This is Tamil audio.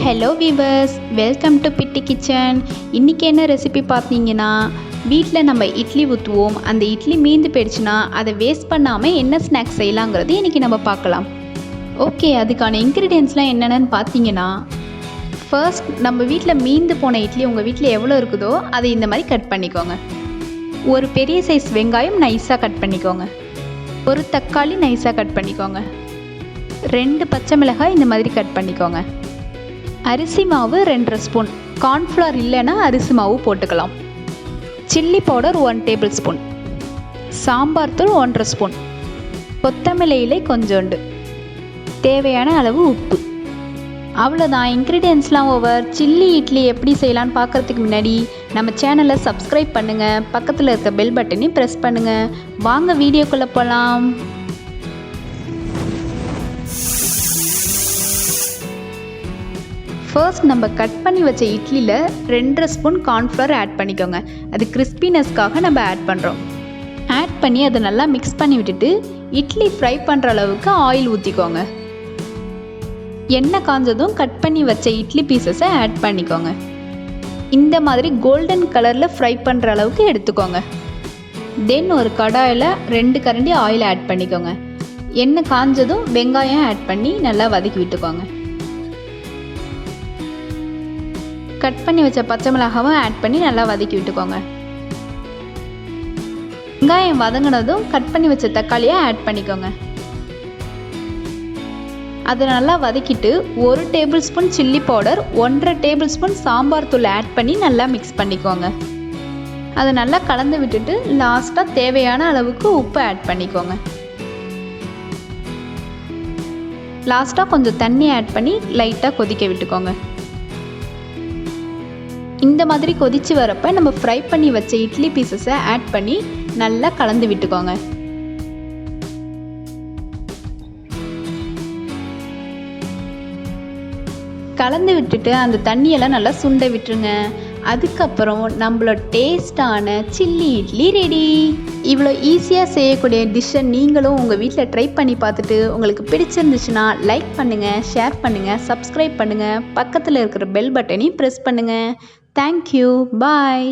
Hello viewers, welcome to Bittu kitchen. இன்றைக்கி என்ன ரெசிபி பார்த்தீங்கன்னா, வீட்டில் நம்ம இட்லி ஊற்றுவோம். அந்த இட்லி மீந்து போயிடுச்சுன்னா அதை வேஸ்ட் பண்ணாமல் என்ன ஸ்நாக்ஸ் செய்யலாங்கிறது இன்றைக்கி நம்ம பார்க்கலாம். ஓகே, அதுக்கான இன்க்ரீடியன்ட்ஸ்லாம் என்னென்னு பார்த்தீங்கன்னா, ஃபர்ஸ்ட் நம்ம வீட்டில் மீந்து போன இட்லி உங்கள் வீட்டில் எவ்வளோ இருக்குதோ அதை இந்த மாதிரி கட் பண்ணிக்கோங்க. ஒரு பெரிய சைஸ் வெங்காயம் நைஸாக கட் பண்ணிக்கோங்க. ஒரு தக்காளி நைஸாக கட் பண்ணிக்கோங்க. 2 பச்சை மிளகாய் இந்த மாதிரி கட் பண்ணிக்கோங்க. அரிசி மாவு 2.5 ஸ்பூன், கார்ன்ஃப்ளவர் இல்லைன்னா அரிசி மாவு போட்டுக்கலாம். Chilli powder 1 table spoon, sambar தூள் 1.5 ஸ்பூன், கொத்தமல்லி இலை கொஞ்சோண்டு, தேவையான அளவு உப்பு. அவ்வளோதான், இன்க்ரீடியன்ட்ஸ்லாம் ஓவர். சில்லி இட்லி எப்படி செய்யலான்னு பார்க்குறதுக்கு முன்னாடி நம்ம சேனலை சப்ஸ்கிரைப் பண்ணுங்கள், பக்கத்தில் இருக்க பெல் பட்டனையும் ப்ரெஸ் பண்ணுங்கள். வாங்க வீடியோக்குள்ளே போகலாம். ஃபர்ஸ்ட் நம்ம கட் பண்ணி வச்ச இட்லியில் 2.5 ஸ்பூன் கார்ன்ஃப்ளவர் ஆட் பண்ணிக்கோங்க. அது கிறிஸ்பினஸ்க்காக நம்ம ஆட் பண்ணுறோம். ஆட் பண்ணி அதை நல்லா மிக்ஸ் பண்ணி விட்டுட்டு இட்லி ஃப்ரை பண்ணுற அளவுக்கு ஆயில் ஊற்றிக்கோங்க. எண்ணெய் காஞ்சதும் கட் பண்ணி வச்ச இட்லி பீசஸை ஆட் பண்ணிக்கோங்க. இந்த மாதிரி கோல்டன் கலரில் ஃப்ரை பண்ணுற அளவுக்கு எடுத்துக்கோங்க. தென் ஒரு கடாயில் 2 கரண்டி ஆயில் ஆட் பண்ணிக்கோங்க. எண்ணெய் காஞ்சதும் வெங்காயம் ஆட் பண்ணி நல்லா வதக்கி விட்டுக்கோங்க. கட் பண்ணி வச்ச பச்சை மிளகாவும் ஆட் பண்ணி நல்லா வதக்கி விட்டுக்கோங்க. வெங்காயம் வதங்கினதும் கட் பண்ணி வச்ச தக்காளியை ஆட் பண்ணிக்கோங்க. அதை நல்லா வதக்கிட்டு 1 table spoon chilli powder, 1.5 table spoon sambar தூள் ஆட் பண்ணி நல்லா மிக்ஸ் பண்ணிக்கோங்க. அதை நல்லா கலந்து விட்டுட்டு லாஸ்ட்டாக தேவையான அளவுக்கு உப்பு ஆட் பண்ணிக்கோங்க. லாஸ்ட்டாக கொஞ்சம் தண்ணி ஆட் பண்ணி லைட்டாக கொதிக்க விட்டுக்கோங்க. இந்த மாதிரி கொதிச்சு வரப்போ நம்ம ஃப்ரை பண்ணி வச்ச இட்லி பீசஸை ஆட் பண்ணி நல்லா கலந்து விட்டுக்கோங்க. கலந்து விட்டுட்டு அந்த தண்ணியெல்லாம் நல்லா சுண்ட விட்டுருங்க. அதுக்கப்புறம் நம்மளோட டேஸ்டான சில்லி இட்லி ரெடி. இவ்வளோ ஈஸியாக செய்யக்கூடிய டிஷ்ஷை நீங்களும் உங்கள் வீட்டில் ட்ரை பண்ணி பார்த்துட்டு உங்களுக்கு பிடிச்சிருந்துச்சுன்னா லைக் பண்ணுங்கள், ஷேர் பண்ணுங்கள், சப்ஸ்கிரைப் பண்ணுங்கள், பக்கத்தில் இருக்கிற பெல் பட்டனையும் ப்ரெஸ் பண்ணுங்கள். தேங்க்யூ, பாய்.